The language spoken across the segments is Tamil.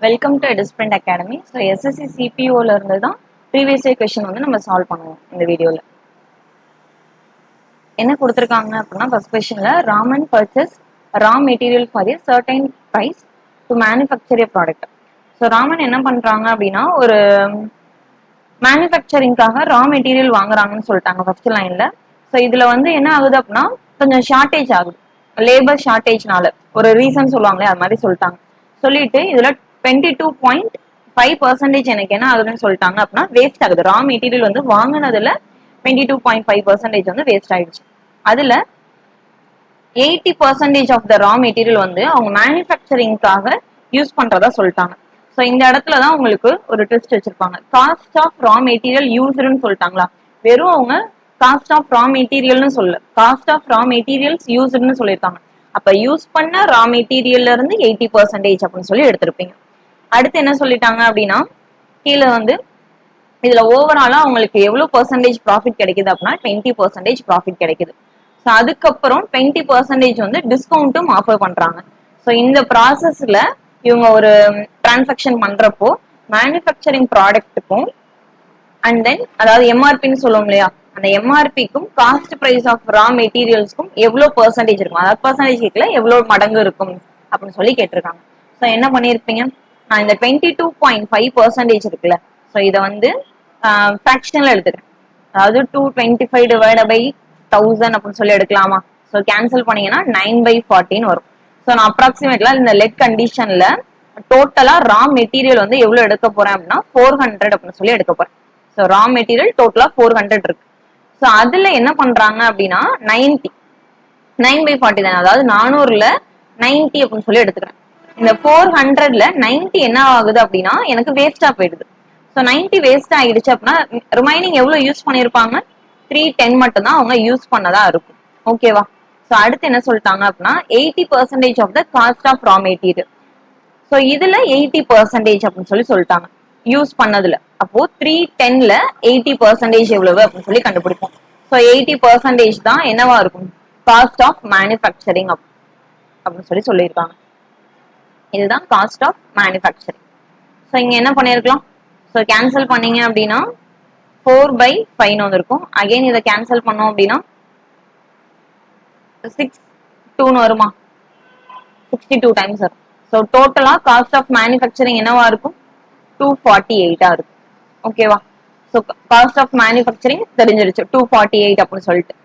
Welcome to Edisprint Academy. So SSC சிபிஓல இருந்து தான் ப்ரீவியஸ் இயர் கொஸ்டின் வந்து நம்ம சால்வ் பண்ணுவோம் இந்த வீடியோவில். என்ன கொடுத்துருக்காங்க அப்படின்னா ஃபர்ஸ்ட் கொஸ்டின்ல Raman purchase raw material for a certain price to manufacture a product. So Raman என்ன பண்றாங்க அப்படின்னா ஒரு மேனுஃபேக்சரிங்காக ரா மெட்டீரியல் வாங்குறாங்கன்னு சொல்லிட்டாங்க ஃபர்ஸ்ட் லைன்ல. ஸோ இதுல வந்து என்ன ஆகுது அப்படின்னா கொஞ்சம் ஷார்டேஜ் ஆகுது, லேபர் ஷார்டேஜ்னால ஒரு ரீசன் சொல்லுவாங்களே அது மாதிரி சொல்லிட்டாங்க. சொல்லிட்டு இதுல 22.5% எனக்கு என்ன ஆகுதுன்னு சொல்லிட்டாங்க அப்படின்னா வேஸ்ட் ஆகுது. ரா மெட்டீரியல் வந்து வாங்கினதுல 22.5% வந்து வேஸ்ட் ஆயிடுச்சு. அதுல 80% ஆஃப் த ரா மெட்டீரியல் வந்து அவங்க மேனுஃபேக்சரிங்காக யூஸ் பண்றதா சொல்லிட்டாங்க. ஸோ இந்த இடத்துல தான் உங்களுக்கு ஒரு ட்விஸ்ட் வச்சிருப்பாங்க. காஸ்ட் ஆஃப் ரா மெட்டீரியல் யூஸ்டுன்னு சொல்லிட்டாங்களா, வெறும் அவங்க காஸ்ட் ஆஃப் ரா மெட்டீரியல்னு சொல்ல, காஸ்ட் ஆஃப் ரா மெட்டீரியல்ஸ் யூஸ்டுன்னு சொல்லியிருக்காங்க. அப்ப யூஸ் பண்ண ரா மெட்டீரியல்ல இருந்து 80% அப்படின்னு சொல்லி எடுத்திருப்பீங்க. அடுத்து என்ன சொல்லிட்டாங்க அப்படின்னா கீழே வந்து இதுல ஓவராலா அவங்களுக்கு எவ்வளவு பெர்சன்டேஜ் ப்ராஃபிட் கிடைக்குது அப்படின்னா 20% ப்ராஃபிட் கிடைக்குது. ஸோ அதுக்கப்புறம் 20% வந்து டிஸ்கவுண்ட்டும் ஆஃபர் பண்றாங்க. ஸோ இந்த ப்ராசஸ்ல இவங்க ஒரு டிரான்சாக்ஷன் பண்றப்போ மேனுஃபேக்சரிங் ப்ராடக்ட்டுக்கும் அண்ட் தென் அதாவது எம்ஆர்பின்னு சொல்லுவோம் இல்லையா, அந்த எம்ஆர்பிக்கும் காஸ்ட் பிரைஸ் ஆஃப் ரா மெட்டீரியல்ஸ்க்கும் எவ்வளவு பெர்சன்டேஜ் இருக்கும், அதாவது பெர்சன்டேஜ் கேட்கல எவ்வளவு மடங்கு இருக்கும் அப்படின்னு சொல்லி கேட்டிருக்காங்க. ஸோ என்ன பண்ணிருப்பீங்க, நான் இந்த 22.5% இருக்குல்ல, ஸோ இதை வந்து ஃபிராக்ஷனல் எடுத்துக்கிறேன். அதாவது 225 டிவைட் பை 1000 அப்படின்னு சொல்லி எடுக்கலாமா. ஸோ கேன்சல் பண்ணீங்கன்னா 9/40 வரும். ஸோ நான் அப்ராக்சிமேட்ல இந்த லெட் கண்டிஷன்ல டோட்டலா ரா மெட்டீரியல் வந்து எவ்வளவு எடுக்க போறேன் அப்படின்னா 400 அப்படின்னு சொல்லி எடுக்க போறேன். ஸோ ரா மெட்டீரியல் டோட்டலா 400 இருக்கு. ஸோ அதுல என்ன பண்றாங்க அப்படின்னா 90 9/40 தானே, அதாவது 400ல 90 அப்படின்னு சொல்லி எடுத்துக்கிறேன். இந்த 400ல 90 என்ன ஆகுது அப்படின்னா எனக்கு வேஸ்டா போயிடுது. ஸோ 90 வேஸ்ட் ஆயிடுச்சு அப்படின்னா ரிமைனிங் எவ்வளவு யூஸ் பண்ணிருப்பாங்க, 310 மட்டும் தான் அவங்க யூஸ் பண்ணதா இருக்கும். ஓகேவா. ஸோ அடுத்து என்ன சொல்லிட்டாங்க அப்படின்னா 80% of the cost of raw material. So இதுல 80% அப்படின்னு சொல்லி சொல்லிட்டாங்க யூஸ் பண்ணதுல. அப்போ 310ல 80% எவ்வளவு அப்படின்னு சொல்லி கண்டுபிடிப்போம். ஸோ 80% தான் என்னவா இருக்கும், காஸ்ட் ஆஃப் மேனுஃபேக்சரிங் அப்படின்னு சொல்லி சொல்லியிருக்காங்க. இதுதான் காஸ்ட் ஆஃப் மேனுஃபேக்சரிங். ஸோ இங்க என்ன பண்ணிருக்கலாம், ஸோ கேன்சல் பண்ணீங்க அப்படின்னா 4/5 வந்திருக்கும். அகைன் இதை கேன்சல் பண்ணோம் அப்படின்னா 6 வருமா, 62 டைம்ஸ் வரும். ஸோ டோட்டலா காஸ்ட் ஆஃப் மேனுஃபேக்சரிங் என்னவா இருக்கும், 248 இருக்கும். ஓகேவா. ஸோ காஸ்ட் ஆஃப் மேனுஃபேக்சரிங் தெரிஞ்சிருச்சு 248 அப்படின்னு சொல்லிட்டு.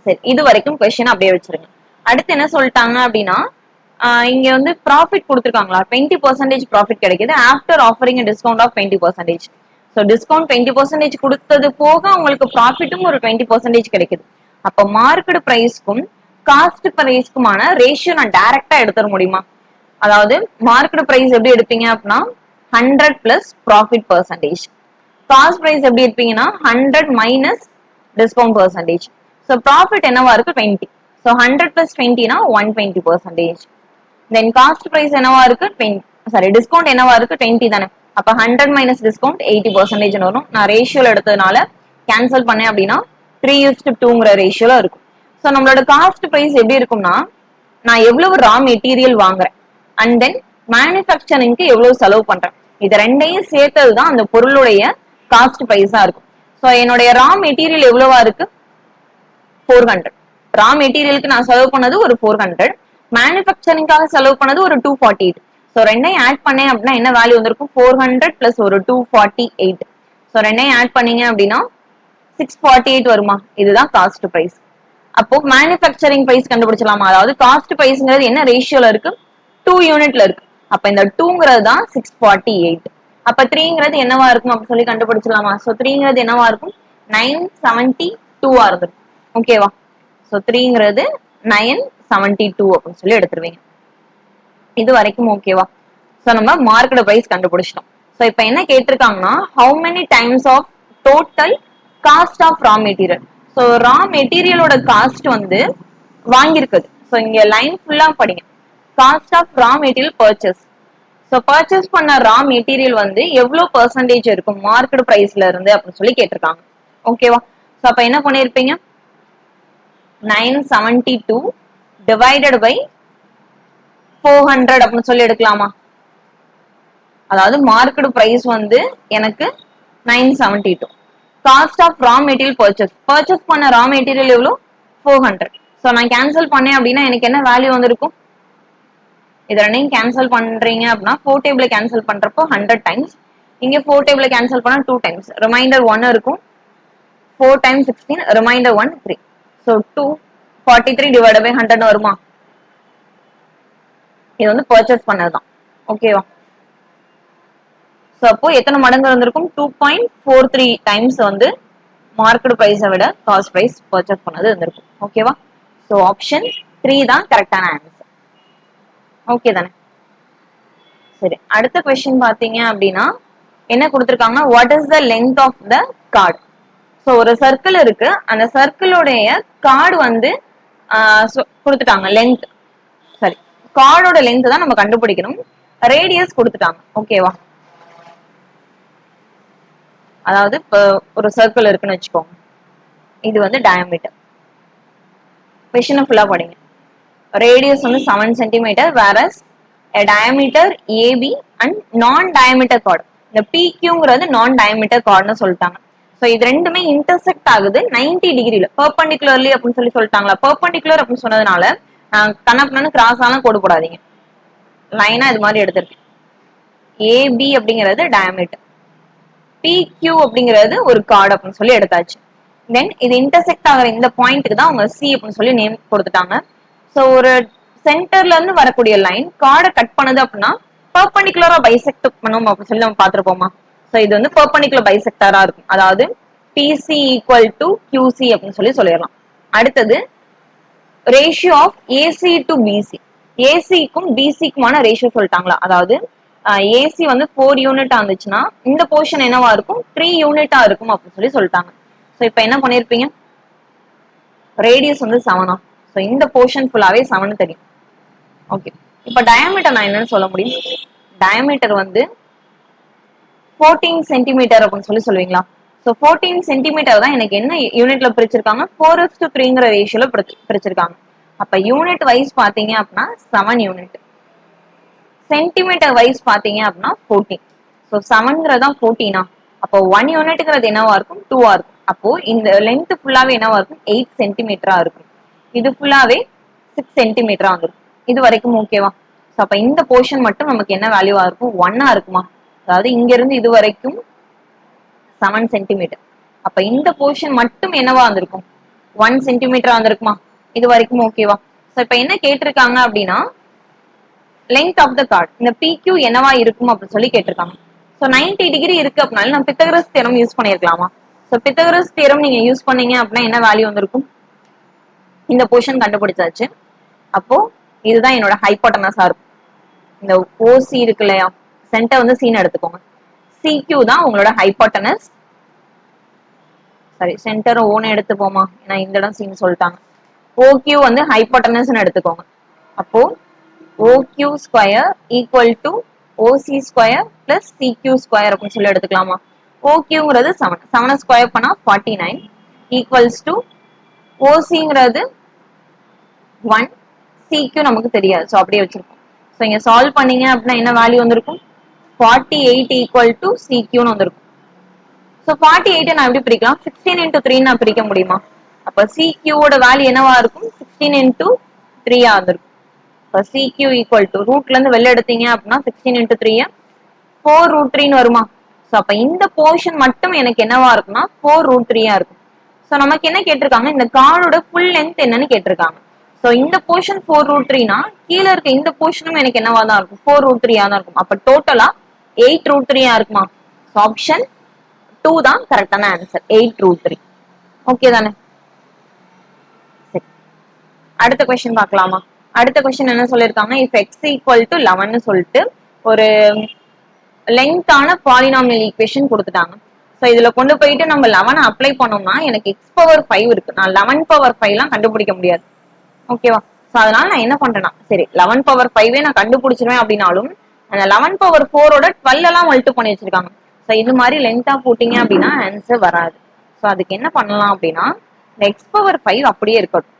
சரி, இது வரைக்கும் கொஸ்டின் அப்படியே வச்சிருங்க. அடுத்து என்ன சொல்லிட்டாங்க அப்படின்னா இங்க வந்து ப்ராஃபிட் கொடுத்துருக்காங்களா, 20% ப்ராஃபிட் கிடைக்குது after offering discount of 20%. So discount 20% கொடுத்தது போக உங்களுக்கு ப்ராஃபிட்டும் ஒரு 20% கிடைக்குது. அப்ப மார்க்கெட் பிரைஸ்க்கும் காஸ்ட் பிரைஸ்க்குமான ரேஷியோ நான் டைரக்டா எடுத்துட முடியுமா. அதாவது மார்க்கெட் பிரைஸ் எப்படி எடுப்பீங்க அப்படின்னா 100 plus profit percentage, cost price எப்படி எடுப்பீங்கன்னா 100 minus discount percentage. So profit என்னவா இருக்கு 20. ஸோ 100 பிளஸ் 20னா 120%. தென் காஸ்ட் பிரைஸ் என்னவா இருக்கு 20, சாரி டிஸ்கவுண்ட் என்னவா இருக்கு 20 தானே. அப்ப 100 மைனஸ் டிஸ்கவுண்ட் 80% வரும். நான் ரேஷியோல எடுத்ததுனால கேன்சல் பண்ணேன் அப்படின்னா 3:2ங்கிற ரேஷியோல இருக்கும். ஸோ நம்மளோட காஸ்ட் பிரைஸ் எப்படி இருக்கும்னா நான் எவ்வளவு ரா மெட்டீரியல் வாங்குறேன் அண்ட் தென் மேனுஃபேக்சரிங்க்கு எவ்வளவு செலவு பண்றேன், இது ரெண்டையும் சேர்த்தது தான் அந்த பொருளுடைய காஸ்ட் பிரைஸா இருக்கும். ஸோ என்னுடைய ரா மெட்டீரியல் எவ்வளவா இருக்கு 400. ரா மெட்டீரியலுக்கு நான் செலவு பண்ணது ஒரு 400, மேனுஃபேக்சரிங்காக செலவு பண்ணது ஒரு 248. ஸோ ரெண்டையும் ஆட் பண்ணேன் அப்படின்னா என்ன வேல்யூ வந்திருக்கும், 400 பிளஸ் ஒரு 248. ஸோ ரெண்டையும் ஆட் பண்ணீங்க அப்படின்னா 648 வருமா. இதுதான் காஸ்ட் பிரைஸ். அப்போ மேனுஃபேக்சரிங் பிரைஸ் கண்டுபிடிச்சலாமா, அதாவது காஸ்ட் பிரைஸ்ங்கிறது என்ன ரேஷியோல இருக்கு, 2 யூனிட்ல இருக்கு. அப்ப இந்த 2ங்கிறது தான் 648. அப்ப 3ங்கிறது என்னவா இருக்கும் அப்படின்னு சொல்லி கண்டுபிடிச்சலாமா. ஸோ 3ங்கிறது என்னவா இருக்கும் 972 இருக்கும். ஓகேவா. ஸோ 3ங்கிறது 972 அப்படின்னு சொல்லி எடுத்துருவீங்க. இது வரைக்கும் ஓகேவா. ஸோ நம்ம மார்க்கெட் பிரைஸ் கண்டுபிடிச்சிட்டோம். ஸோ இப்போ என்ன கேட்டிருக்காங்கன்னா how many times of total cost of raw material. So raw மெட்டீரியலோட காஸ்ட் வந்து வாங்கியிருக்குது. ஸோ இங்க லைன் ஃபுல்லா படிங்க. Cost of raw material purchase. So purchase பண்ண ரா மெட்டீரியல் வந்து எவ்வளவு பெர்சன்டேஜ் இருக்கும் மார்க்கெட் பிரைஸ்ல இருந்து அப்படின்னு சொல்லி கேட்டிருக்காங்க. ஓகேவா. ஸோ அப்ப என்ன பண்ணிருப்பீங்க 972 டிவைடட் பை 400 அப்படின்னு சொல்லி எடுக்கலாமா. அதாவது மார்க்கெட் பிரைஸ் வந்து எனக்கு 972. Cost of raw material purchase பண்ண ரா மெட்டீரியல் எவ்வளோ 400. ஸோ நான் கேன்சல் பண்ணேன் அப்படின்னா எனக்கு என்ன வேல்யூ வந்திருக்கும்? இது ரெண்டையும் கேன்சல் பண்றீங்க அப்படின்னா 4 டேபிள கேன்சல் பண்றப்போ 100 டைம்ஸ், இங்க 4 டேபிள கேன்சல் பண்ணா 2 டைம்ஸ், ரிமைண்டர் 1 இருக்கும். 4 times 16, remainder 1 3. So 243 divide by 100 வருமா? இது வந்து பர்ச்சேஸ் பண்ணதுதான். ஓகேவா? ஸோ அப்போ எத்தனை மடங்கு வந்திருக்கும்? 2.43 டைம்ஸ் வந்து மார்க்கெட் பிரைஸை விட காஸ்ட் பிரைஸ் பர்ச்சேஸ் பண்ணது இருந்திருக்கும். ஓகேவா? ஸோ ஆப்ஷன் 3 தான் கரெக்டான ஆன்சர். ஓகே தானே? சரி, அடுத்த கொஸ்டின் பாத்தீங்க அப்படின்னா என்ன கொடுத்திருக்காங்க? What is the length of the chord? So ஒரு சர்க்கிள் இருக்கு, அந்த சர்க்கிளோடைய கார்டு வந்து கொடுத்துட்டாங்க. லென்த், சரி, கார்டோட லென்த் தான் நம்ம கண்டுபிடிக்கணும். ரேடியஸ் கொடுத்துட்டாங்க. ஓகேவா? அதாவது இப்போ ஒரு சர்க்கிள் இருக்குன்னு வச்சுக்கோங்க, இது வந்து டயாமீட்டர். கொஸ்டினை ஃபுல்லா படிங்க. ரேடியஸ் வந்து 7 centimetre, whereas diameter AB and non diameter chord. இந்த பிக்யூங்கிறது நான் டயாமீட்டர் கார்டுன்னு சொல்லிட்டாங்க. ஸோ இது ரெண்டுமே இன்டர்செக்ட் ஆகுது 90 டிகிரில, பெர்பெண்டிகுலர்லி அப்படின்னு சொல்லிட்டாங்களா. பெர்பெண்டிகுலர் அப்படின்னு சொன்னதுனால கண்ணப்பண்ணு கிராஸ் ஆன கோடு போடாதீங்க, லைனா இது மாதிரி எடுத்திருக்கேன். ஏபி அப்படிங்கிறது டயாமீட்டர், பிக்யூ அப்படிங்கிறது ஒரு கார்டு அப்படின்னு சொல்லி எடுத்தாச்சு. தென் இது இன்டர்செக்ட் ஆகிற இந்த பாயிண்ட்டுக்கு தான் அவங்க சி அப்படின்னு சொல்லி நேம் கொடுத்துட்டாங்க. ஸோ ஒரு சென்டர்ல இருந்து வரக்கூடிய லைன் கார்டை கட் பண்ணுது அப்படின்னா பெர்பெண்டிகுலரா பைசெக்ட் பண்ணும் அப்படின்னு சொல்லி நம்ம பார்த்திருப்போமா. ஸோ இது வந்து பெர்பெண்டிகுலர் பைசெக்டரா இருக்கும். அதாவது பிசி ஈக்குவல் டு கியூசி அப்படின்னு சொல்லி சொல்லிடலாம். அடுத்தது ratio of AC to BC. ஏசிக்கும் பிசிக்குமான ரேஷியோ சொல்லிட்டாங்களா. அதாவது ஏசி வந்து 4 யூனிட்டா இருந்துச்சுன்னா இந்த போர்ஷன் என்னவா இருக்கும்? 3 யூனிட்டா இருக்கும் அப்படின்னு சொல்லி சொல்லிட்டாங்க. ஸோ இப்போ என்ன பண்ணிருப்பீங்க? ரேடியஸ் வந்து 7. ஸோ இந்த போர்ஷன் ஃபுல்லாவே 7 தெரியும். ஓகே, இப்போ டயாமீட்டர் நான் என்னன்னு சொல்ல முடியும்? டயாமீட்டர் வந்து 14 சென்டிமீட்டர் அப்படின்னு சொல்லி சொல்லுவீங்களா. ஸோ 14 சென்டிமீட்டர் தான் எனக்கு என்ன யூனிட்ல பிரிச்சிருக்காங்க? 4:3 ரேஷியோல பிரிச்சிருக்காங்க. அப்ப யூனிட் வைஸ் பாத்தீங்க அப்படின்னா 7 யூனிட். சென்டிமீட்டர் வைஸ் பாத்தீங்க அப்படின்னா 14. ஸோ 7ங்கிறதா 14. அப்போ 1 யூனிட்ங்கிறது என்னவா இருக்கும்? 2 இருக்கும். அப்போ இந்த லென்த் ஃபுல்லாவே என்னவா இருக்கும்? 8 சென்டிமீட்டரா இருக்கும். இது ஃபுல்லாவே 6 சென்டிமீட்டரா வந்துருக்கும். இது வரைக்கும் ஓகேவா? ஸோ அப்ப இந்த போர்ஷன் மட்டும் நமக்கு என்ன வேல்யூவா இருக்கும்? 1 இருக்குமா? அதாவது இங்க இருந்து இது வரைக்கும் 7 சென்டிமீட்டர். அப்ப இந்த போர்ஷன் மட்டும் என்னவா வந்திருக்கும்? 1 சென்டிமீட்டரா வந்திருக்குமா? இது வரைக்கும் ஓகேவா? ஸோ இப்ப என்ன கேட்டிருக்காங்க அப்படின்னா லென்த் ஆஃப் த கார்டு, இந்த பிக்யூ என்னவா இருக்கும் அப்படின்னு சொல்லி கேட்டிருக்காங்க. ஸோ 90 டிகிரி இருக்கு அப்படின்னால நம்ம பித்தகரஸ் தியரம் யூஸ் பண்ணிருக்கலாமா. ஸோ பித்தகரஸ் தியரம் நீங்க யூஸ் பண்ணீங்க அப்படின்னா என்ன வேல்யூ வந்திருக்கும்? இந்த போர்ஷன் கண்டுபிடிச்சாச்சு. அப்போ இதுதான் என்னோட ஹைபோட்டனஸா இருக்கும். இந்த ஓசி இருக்கு இல்லையா, சென்டர் வந்து சீன் எடுத்துக்கோங்க. சிக்யூ தான் உங்களோட ஹைபோட்டனஸ். சரி, சென்டர் ஓன்னு எடுத்துப்போமா, ஏன்னா இந்த இடம் சீன் சொல்லிட்டாங்க. ஓக்யூ வந்து ஹைபோட்டனஸ் எடுத்துக்கோங்க. அப்போ OQ square equal to OC square plus சிக்யூ square அப்படின்னு சொல்லி எடுத்துக்கலாமா. ஓக்யூங்கிறது 7, 7 ஸ்கொயர் பண்ணா 49 ஈக்குவல்ஸ் டு ஓசிங்கிறது 1, சிக்யூ நமக்கு தெரியாது, ஸோ அப்படியே வச்சிருக்கோம். ஸோ இங்க சால்வ் பண்ணீங்க அப்படின்னா என்ன வேல்யூ வந்திருக்கும்? 48 ஈக்குவல் டு சிக்யூன்னு வந்திருக்கும். ஸோ 48 நான் எப்படி பிரிக்கலாம்? 16 into 3 நான் பிரிக்க முடியுமா? அப்ப சிக்யூவோட வேல்யூ என்னவா இருக்கும்? 16 into 3 வந்திருக்கும். இப்போ சிக்யூ ஈக்குவல் டு ரூட்ல இருந்து வெளில எடுத்தீங்க அப்படின்னா 16 into 3 4√3 வருமா? ஸோ அப்ப இந்த போர்ஷன் மட்டும் எனக்கு என்னவா இருக்கும்னா 4√3 இருக்கும். ஸோ நமக்கு என்ன கேட்டிருக்காங்க? இந்த கார்டோட ஃபுல் லென்த் என்னன்னு கேட்டிருக்காங்க. ஸோ இந்த போர்ஷன் 4√3னா கீழே இருக்க இந்த போர்ஷனும் எனக்கு என்னவா தான் இருக்கும்? 4√3 தான் இருக்கும். அப்ப டோட்டலா 8√3 இருக்குமா? ஆப்ஷன் 2 தான் கரெக்டான ஆன்சர், 8√3. ஓகே தானே? சரி, அடுத்த கொஸ்டின் பார்க்கலாமா? அடுத்த கொஸ்டின் என்ன சொல்லிருக்காங்க? இஃப் எக்ஸ் ஈக்குவல் டு 11 சொல்லிட்டு ஒரு லெங்கான பாலினாமியல் ஈக்குவேஷன் கொடுத்துட்டாங்க. ஸோ இதுல கொண்டு போயிட்டு நம்ம 11 அப்ளை பண்ணோம்னா எனக்கு எக்ஸ் பவர் 5 இருக்கு, நான் 11 பவர் 5 எல்லாம் கண்டுபிடிக்க முடியாது. ஓகேவா? ஸோ அதனால நான் என்ன பண்றேன்னா, சரி 11 பவர் 5 நான் கண்டுபிடிச்சிருவேன் அப்படின்னாலும் அந்த 11 பவர் 4ஓட 12 எல்லாம் மல்டிபிள் பண்ணி வச்சிருக்காங்க. ஸோ இது மாதிரி லென்த்தா போட்டீங்க அப்படின்னா ஆன்சர் வராது. ஸோ அதுக்கு என்ன பண்ணலாம் அப்படின்னா இந்த எக்ஸ் பவர் 5 அப்படியே இருக்கட்டும்.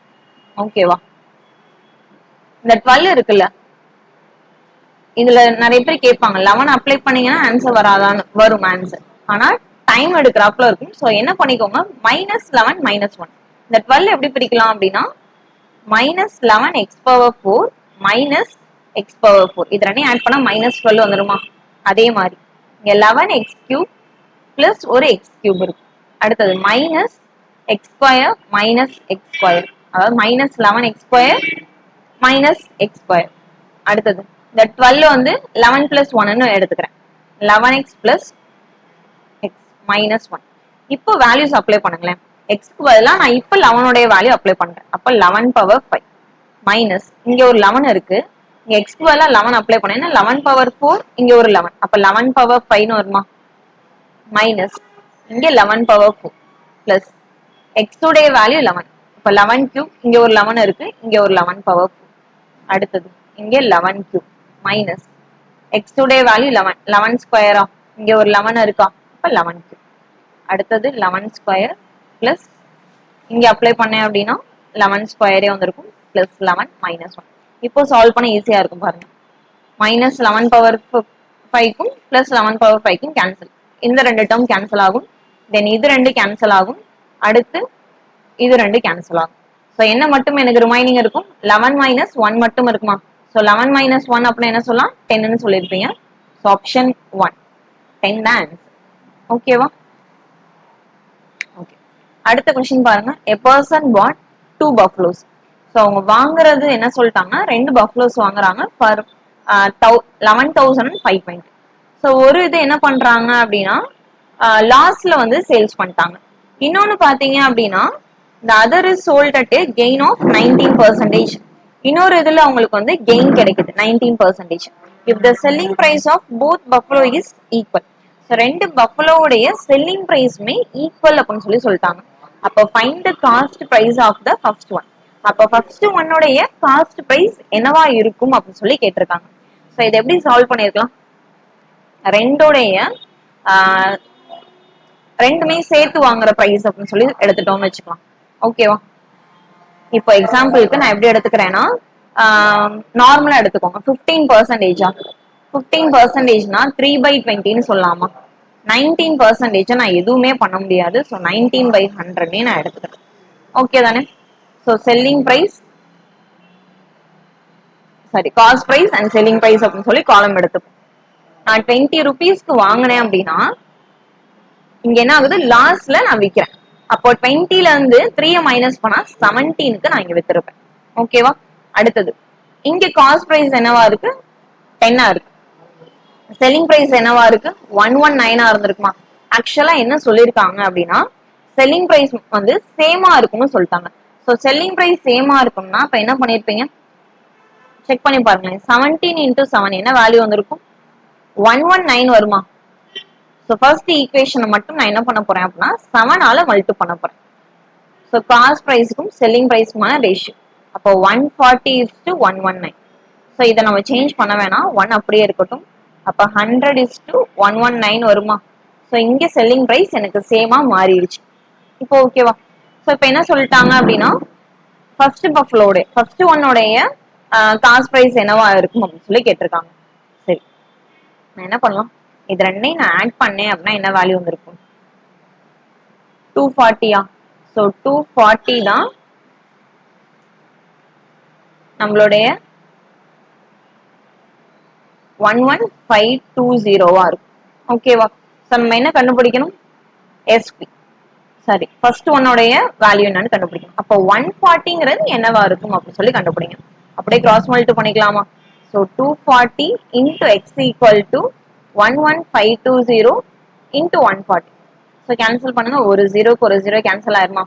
ஓகேவா? இந்த 12 இருக்குல்ல, இதுல நிறைய பேர் கேட்பாங்க 11 அப்ளை பண்ணீங்கன்னா ஆன்சர் வராதான்னு. வரும் ஆன்சர், ஆனா டைம் எடுக்கிறாப்புல இருக்கும். ஸோ என்ன பண்ணிக்கோங்க, -11 -1. இந்த 12 எப்படி பிரிக்கலாம் அப்படின்னா -11 x⁴ மைனஸ் x⁴. இது ரெண்டையும் ஆட் பண்ணா -12 வந்துருமா? அதே மாதிரி இங்க 11x³ பிளஸ் ஒரு x³ இருக்கு. அடுத்தது -x² -x², அதாவது -11x² -x². அடுத்தது இந்த 12 வந்து 11 பிளஸ் 1 எடுத்துக்கிறேன். 11x plus x -1. இப்போ வேல்யூஸ் அப்ளை பண்ணுங்களேன். எக்ஸ்க்கு பதிலா நான் இப்போ 11 வேல்யூ அப்ளை பண்றேன். அப்ப 11⁴ மைனஸ் இங்க ஒரு 11 இருக்கு, இங்க எக்ஸ்க்கு பதிலா 11 அப்ளை பண்ணேன்னா 11⁴ இங்க ஒரு 11, அப்ப 11⁴ வருமா? மைனஸ் இங்க 11⁴ பிளஸ் எக்ஸ் உடைய வேல்யூ 11, இப்ப 11³ இங்க ஒரு 11 இருக்கு, இங்க ஒரு 11⁴. அடுத்தது இங்க 11³ மைனஸ் எக்ஸ் உடைய வேல்யூ 11, 11² இங்க ஒரு 11 இருக்கா, அப்ப 11³. அடுத்தது 11² பிளஸ் இங்க அப்ளை பண்ணேன் அப்படின்னா 11² வந்திருக்கும் பிளஸ் 11 -1. இப்போ சால்வ் பண்ண ஈஸியா இருக்கும் பாருங்க. -11⁴ பிளஸ் 11⁴ கேன்சல், இந்த ரெண்டு டேர்ம் கேன்சல் ஆகும். தென் இது ரெண்டு கேன்சல் ஆகும். அடுத்து இது ரெண்டு கேன்சல் ஆகும். ஸோ என்ன மட்டும் எனக்கு ரிமைனிங் இருக்கும், 11 -1 மட்டும் இருக்குமா? ஸோ 11 -1 அப்படின்னு என்ன சொல்லலாம், 10ன்னு சொல்லியிருப்பீங்க. ஸோ ஆப்ஷன் 1 10 தான் ஆன்சர். ஓகேவா? ஓகே, அடுத்த கொஸ்டின் பாருங்க. A person bought 2 buffaloes. So அவங்க வாங்குறது என்ன சொல்லிட்டாங்கன்னா 2 buffaloes வாங்குறாங்க ஃபார் 11,520. ஸோ ஒரு இது என்ன பண்றாங்க அப்படின்னா லாஸ்ட்ல வந்து சேல்ஸ் பண்ணிட்டாங்க. இன்னொன்னு பாத்தீங்க அப்படின்னா the other is sold at a gain of 19%. இன்னொரு இதுல அவங்களுக்கு வந்து கெயின் கிடைக்குது 19%. if the selling price of both buffalo is equal. So ரெண்டு பஃபலோவுடைய செல்லிங் பிரைஸ்மே ஈக்குவல் அப்படின்னு சொல்லி சொல்லிட்டாங்க. அப்போ find the cost price of the first one. அப்போ ஃபர்ஸ்ட் ஒன்னுடைய காஸ்ட் பிரைஸ் என்னவா இருக்கும் அப்படின்னு சொல்லி கேட்டிருக்காங்க. ஸோ இதை எப்படி சால்வ் பண்ணிருக்கலாம், ரெண்டோடைய ரெண்டுமே சேர்த்து வாங்குற பிரைஸ் அப்படின்னு சொல்லி எடுத்துட்டோம்னு வச்சுக்கலாம். ஓகேவா? இப்போ எக்ஸாம்பிளுக்கு நான் எப்படி எடுத்துக்கிறேன்னா நார்மலா எடுத்துக்கோங்க. 15%, 15%னா 3/20ன்னு சொல்லலாமா? 19% நான் எதுவுமே பண்ண முடியாது. ஸோ 19/100 நான் எடுத்துக்கிறேன். ஓகே தானே? So selling price sorry cost price and selling price அப்படின்னு சொல்லி காலம் எடுத்துப்போம். நான் 20 rupeesக்கு வாங்கினேன் அப்படின்னா இங்க என்ன ஆகுது, லாஸ்ட்ல நான் விற்கிறேன். அப்போ 20ல இருந்து 3 மைனஸ் பண்ணா 17க்கு நான் இங்க வித்திருப்பேன். ஓகேவா? அடுத்தது இங்க காஸ்ட் பிரைஸ் என்னவா இருக்கு, 10 இருக்கு. செல்லிங் பிரைஸ் என்னவா இருக்கு, 119 இருந்திருக்குமா? ஆக்சுவலா என்ன சொல்லிருக்காங்க அப்படின்னா செல்லிங் பிரைஸ் வந்து சேமா இருக்கும்னு சொல்லிட்டாங்க. ஸோ செல்லிங் பிரைஸ் சேமா இருக்கும்னா அப்ப என்ன பண்ணிருப்பீங்க, செக் பண்ணி பாருங்களேன். 17 into 7 என்ன வேல்யூ வந்திருக்கும், 119 வருமா? ஸோ ஃபர்ஸ்ட் ஈக்குவேஷனை மட்டும் நான் என்ன பண்ண போறேன் அப்படின்னா 7ஆல மல்டி பண்ண போறேன். ஸோ காஸ்ட் பிரைஸுக்கும் செல்லிங் பிரைஸுக்குமான ரேஷியோ அப்போ 140:119. ஸோ இதை நம்ம சேஞ்ச் பண்ண வேணாம், 1 அப்படியே இருக்கட்டும். அப்போ 100:119 வருமா? ஸோ இங்க செல்லிங் பிரைஸ் எனக்கு சேமா மாறிடுச்சு. இப்போ ஓகேவா? ஸோ இப்போ என்ன சொல்லிட்டாங்க அப்படின்னா ஃபர்ஸ்ட் ஒன்னோடைய காஸ்ட் பிரைஸ் என்னவா இருக்கும் அப்படின்னு சொல்லி கேட்டிருக்காங்க. சரி, நான் என்ன பண்ணலாம், இது ரெண்டையும் நான் ஆட் பண்ணேன் அப்படின்னா என்ன வேல்யூ வந்திருக்கும், 240. ஸோ 240 தான் நம்மளுடைய 11520 இருக்கும். ஓகேவா? நம்ம என்ன கண்டுபிடிக்கணும், எஸ்பி சாரி ஃபர்ஸ்ட் ஒன்னோடைய வேல்யூ என்னன்னு கண்டுபிடிக்கணும். அப்போ 140ங்கிறது என்னவா இருக்கும் அப்படின்னு சொல்லி கண்டுபிடிக்கணும். அப்படியே கிராஸ் மல்டி பண்ணிக்கலாமா? So 240 into x equal to 11520 into 140. So cancel பண்ணுங்க, ஒரு ஜீரோக்கு ஒரு ஜீரோ கேன்சல் ஆயிருமா?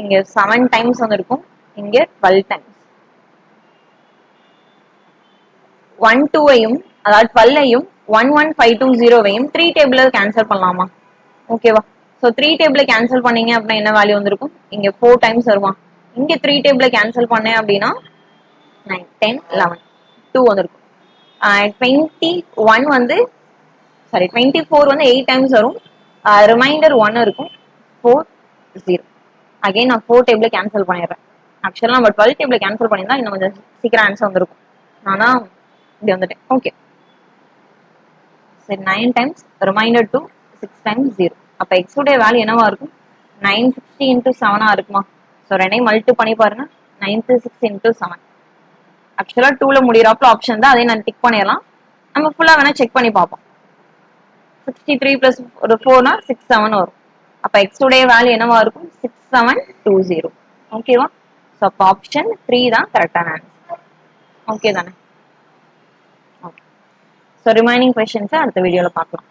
இங்க 7 டைம்ஸ் வந்துருக்கும், இங்க 12 டைம்ஸ். 12ஐயும் அதாவது 12ஐயும் 11520ஐயும் 3 டேபிள்ல கேன்சல் பண்ணலாமா? ஓகேவா? ஸோ 3 டேபிள்ல கேன்சல் பண்ணீங்க அப்படின்னா என்ன வேல்யூ வந்திருக்கும், இங்க 4 டைம்ஸ் வருமா? இங்க 3 டேபிள்ல கேன்சல் பண்ணேன் அப்படின்னா 9 10 11 2 வந்திருக்கும். 21 வந்து சாரி 24 வந்து 8 டைம்ஸ் வரும். ரிமைண்டர் 1 இருக்கும், 4 0. அகைன் நான் 4 டேபிள் கேன்சல் பண்ணிடுறேன். ஆக்சுவலாக நம்ம 12 டேபிள் கேன்சல் பண்ணியிருந்தா இன்னும் கொஞ்சம் சீக்கிரம் ஆன்சர் வந்திருக்கும். ஆனால் இப்படி வந்துட்டேன். ஓகே, சரி 9 டைம்ஸ் ரிமைண்டர் டு 6 டைம்ஸ் 0. அப்போ எக்ஸ் உடைய வேல்யூ என்னவா இருக்கும்? 960 இன்டூ 7 இருக்குமா? ஸோ ரெண்டையும் மல்டி பண்ணி பாருங்க. 96 இன்டூ 7. ஆக்சுவலா 2ல முடியறாப்புல ஆப்ஷன் தான், அதை நான் டிக் பண்ணிடலாம். நம்ம ஃபுல்லா வேணா செக் பண்ணி பார்ப்போம். 63 பிளஸ் ஒரு 4னா 67 வரும். அப்ப எக்ஸ் உடைய வேல்யூ என்னவா இருக்கும்? 6720. ஓகேவா? ஸோ அப்போ ஆப்ஷன் 3 தான் கரெக்டான ஆன்சர். ஓகே தானே? ஓகே. ஸோ ரிமைனிங் கொஸ்டின்ஸை அடுத்த வீடியோல பார்க்கலாம்.